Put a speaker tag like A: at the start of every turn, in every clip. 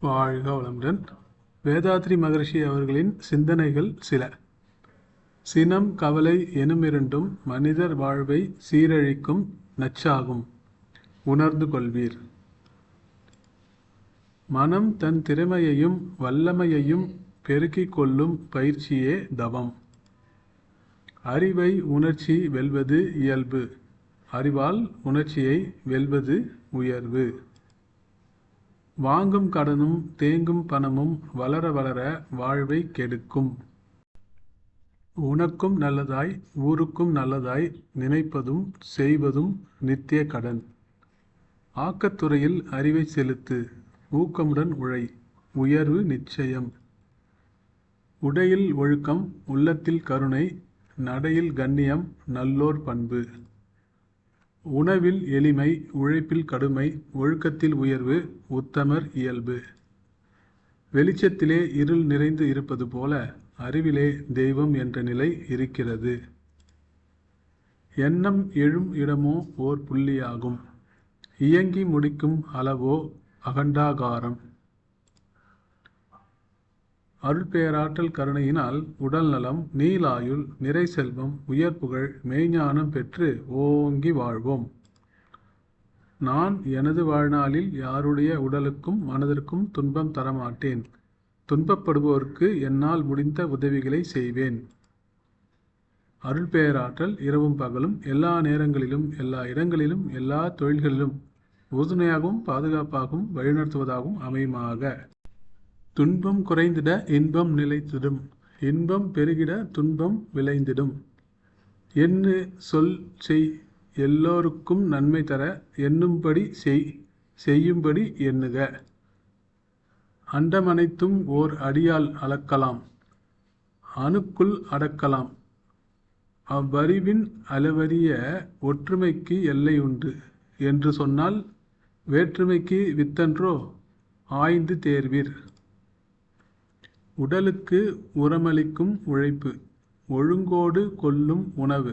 A: வாழ்க வளமுடன். வேதாத்ரி மகரிஷி அவர்களின் சிந்தனைகள் சில. சினம் கவலை எனுமிரண்டும் மனிதர் வாழ்வை சீரழிக்கும் நச்சாகும், உணர்ந்து கொள்வீர். மனம் தன் திறமையையும் வல்லமையையும் பெருக்கிக் கொள்ளும் பயிற்சியே தவம். அறிவை உணர்ச்சி வெல்வது இயல்பு, அறிவால் உணர்ச்சியை வெல்வது உயர்வு. வாங்கும் கடனும் தேங்கும் பணமும் வளர வளர வாழ்வை கெடுக்கும். உனக்கும் நல்லதாய் ஊருக்கும் நல்லதாய் நினைப்பதும் செய்வதும் நித்திய கடன். ஆக்கத்துறையில் அறிவை செலுத்து, ஊக்கமுடன் உழை, உயர்வு நிச்சயம். உடையில் ஒழுக்கம், உள்ளத்தில் கருணை, நடையில் கண்ணியம், நல்லோர் பண்பு. உணவில் எளிமை, உழைப்பில் கடுமை, ஒழுக்கத்தில் உயர்வு, உத்தமர் இயல்பு. வெளிச்சத்திலே இருள் நிறைந்து இருப்பது போல அறிவிலே தெய்வம் என்ற நிலை இருக்கிறது. எண்ணம் எழும் இடமோ ஓர் புள்ளியாகும், இயங்கி முடிக்கும் அளவோ அகண்டாகாரம். அருள்பேராற்றல் கருணையினால் உடல் நலம், நீலாயுள், நிறை செல்வம், உயர் புகழ், மெய்ஞானம் பெற்று ஓங்கி வாழ்வோம். நான் எனது வாழ்நாளில் யாருடைய உடலுக்கும் மனதிற்கும் துன்பம் தரமாட்டேன். துன்பப்படுவோருக்கு என்னால் முடிந்த உதவிகளை செய்வேன். அருள்பேராற்றல் இரவும் பகலும் எல்லா நேரங்களிலும் எல்லா இடங்களிலும் எல்லா தொழில்களிலும் உறுதுணையாகவும் பாதுகாப்பாகவும் வழிநடத்துவதாகவும் அமையுமாக. துன்பம் குறைந்திட இன்பம் நிலைத்திடும், இன்பம் பெருகிட துன்பம் விளைந்திடும். எண்ணு சொல் செய் எல்லோருக்கும் நன்மை தர, எண்ணும்படி செய் செய்யும்படி எண்ணுக. அண்டமனைத்தும் ஓர் அடியால் அளக்கலாம், அணுக்குள் அடக்கலாம். அவ்வறிவின் அளவரிய ஒற்றுமைக்கு எல்லை உண்டு என்று சொன்னால் வேற்றுமைக்கு வித்தன்றோ, ஆய்ந்து தேர்வீர். உடலுக்கு உரமளிக்கும் உழைப்பு, ஒழுங்கோடு கொள்ளும் உணவு.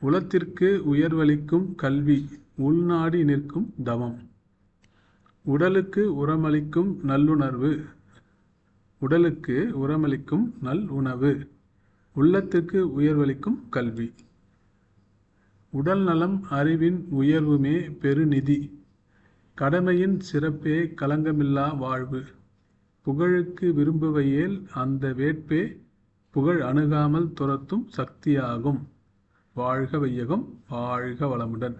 A: உளத்திற்கு உயர்வளிக்கும் கல்வி, உள்நாடி நிற்கும் தவம். உடலுக்கு உரமளிக்கும் நல்லுணர்வு, உடலுக்கு உரமளிக்கும் நல்லுணவு. உள்ளத்திற்கு உயர்வளிக்கும் கல்வி. உடல் நலம் அறிவின் உயர்வுமே பெருநிதி. கடமையின் சிறப்பே களங்கமில்லா வாழ்வு. புகழுக்கு விரும்புவையேல் அந்த வேட்பே புகழ் அணுகாமல் துரத்தும் சக்தியாகும். வாழ்க வையகம், வாழ்க வளமுடன்.